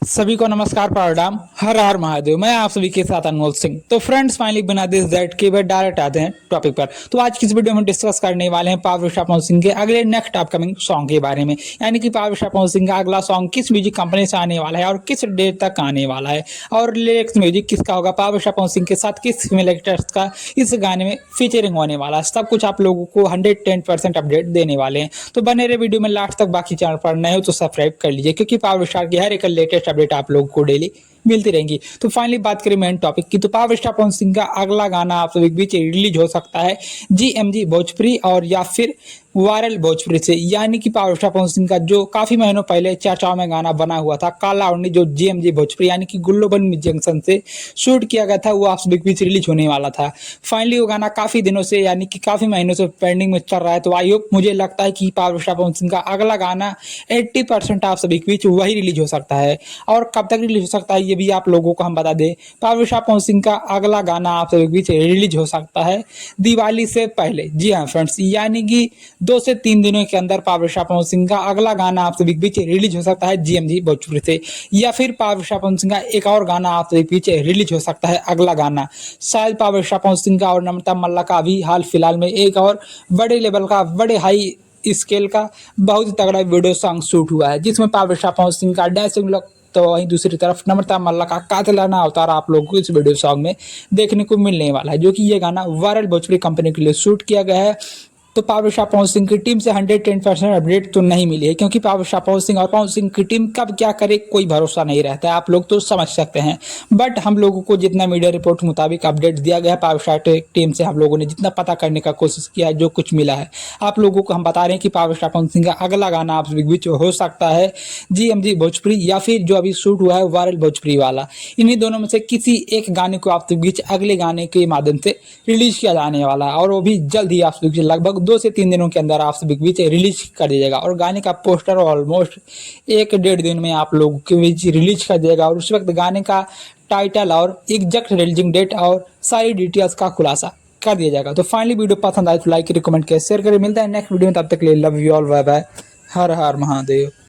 सभी को नमस्कार प्रणाम। हर हर महादेव। मैं आप सभी के साथ अनमोल सिंह। तो फ्रेंड्स फाइनली बिना दिस दैट के बाद डायरेक्ट आते हैं टॉपिक पर। तो आज की इस वीडियो में डिस्कस करने वाले हैं पावर स्टार पवन सिंह के अगले नेक्स्ट अपकमिंग सॉन्ग के बारे में, यानी कि पावर स्टार पवन सिंह का अगला सॉन्ग किस म्यूजिक कंपनी से आने वाला है और किस डेट तक आने वाला है, और लिरिक्स म्यूजिक किसका होगा, पावर स्टार पवन सिंह के साथ किस फीमेल एक्टर्स का इस गाने में फीचरिंग होने वाला है, सब कुछ आप लोगों को 110% अपडेट देने वाले हैं। तो बने रहे वीडियो में लास्ट तक। बाकी चैनल पर नए हो तो सब्सक्राइब कर लीजिए, क्योंकि पावर स्टार की हर एक लेटेस्ट अपडेट आप लोगों को डेली मिलती रहेंगी। तो फाइनली बात करें मेन टॉपिक की, तो पावर स्टार पवन सिंह का अगला गाना आप सभी के बीच रिलीज हो सकता है जीएमजी भोजपुरी और या फिर वायरल भोजपुरी से, यानी कि पावर स्टार पवन सिंह का जो काफी महीनों पहले चर्चाओं में गाना बना हुआ था काला ओढ़नी, जो जीएमजी भोजपुरी यानी कि गुल्लोबन जंक्शन से शूट किया गया था, वो आप सभी के बीच रिलीज होने वाला था। फाइनली वो गाना काफी दिनों से यानी कि काफी महीनों से पेंडिंग में चल रहा है। तो आई होप, मुझे लगता है कि पावर स्टार पवन सिंह का अगला गाना 80% आप सभी के बीच वही रिलीज हो सकता है। और कब तक रिलीज हो सकता है ये भी आप लोगों को हम बता दें, पावर स्टार पवन सिंह का अगला गाना आप सभी के बीच रिलीज हो सकता है दिवाली से पहले। जी हाँ फ्रेंड्स, यानी कि 2 से 3 दिनों के अंदर पावर स्टार पवन सिंह का अगला गाना आप सभी के बीच रिलीज हो सकता है जीएमजी भोजपुरी से, या फिर पावर स्टार पवन सिंह का एक और गाना आप सभी के बीच रिलीज हो सकता है अगला गाना। शायद पावर स्टार पवन सिंह का और नम्रता मल्ला का अभी हाल फिलहाल में एक और बड़े लेवल का, बड़े हाई स्केल का बहुत ही तगड़ा वीडियो सॉन्ग शूट हुआ है, जिसमें पावर स्टार पवन सिंह का डैशिंग लुक, तो वहीं दूसरी तरफ नम्रता मल्ला का कातिलाना अवतार आप लोगों को इस वीडियो सॉन्ग में देखने को मिलने वाला है, जो कि ये गाना वायरल भोजपुरी कंपनी के लिए शूट किया गया है। तो पावर स्टार पवन सिंह की टीम से 110% अपडेट तो नहीं मिली है, क्योंकि पावर स्टार पवन सिंह और पवन सिंह की टीम कब क्या करे कोई भरोसा नहीं रहता है, आप लोग तो समझ सकते हैं। बट हम लोगों को जितना मीडिया रिपोर्ट मुताबिक अपडेट दिया गया है पावर स्टार टीम से, हम लोगों ने जितना पता करने का कोशिश किया है, जो कुछ मिला है आप लोगों को हम बता रहे हैं कि पावर स्टार पवन सिंह का अगला गाना आप बीच हो सकता है जीएमजी भोजपुरी, या फिर जो अभी शूट हुआ है वायरल भोजपुरी वाला। इन्हीं दोनों में से किसी एक गाने को आप बीच अगले गाने के माध्यम से रिलीज किया जाने वाला है, और वो भी जल्द ही आप लगभग 2 से 3 दिनों के अंदर आप सभी के बीच रिलीज कर दीजिएगा। और गाने का पोस्टर ऑलमोस्ट 1-1.5 दिन में आप लोगों के बीच रिलीज कर दिएगा, और उस वक्त गाने का टाइटल और एग्जैक्ट रिलीजिंग डेट और सारी डिटेल्स का खुलासा कर दिया जाएगा। तो फाइनली वीडियो पसंद आए तो लाइक करें, कमेंट करें, शेयर करें। मिलता है नेक्स्ट वीडियो में, तब तक के लिए love you all, bye bye, Har Har Mahadev.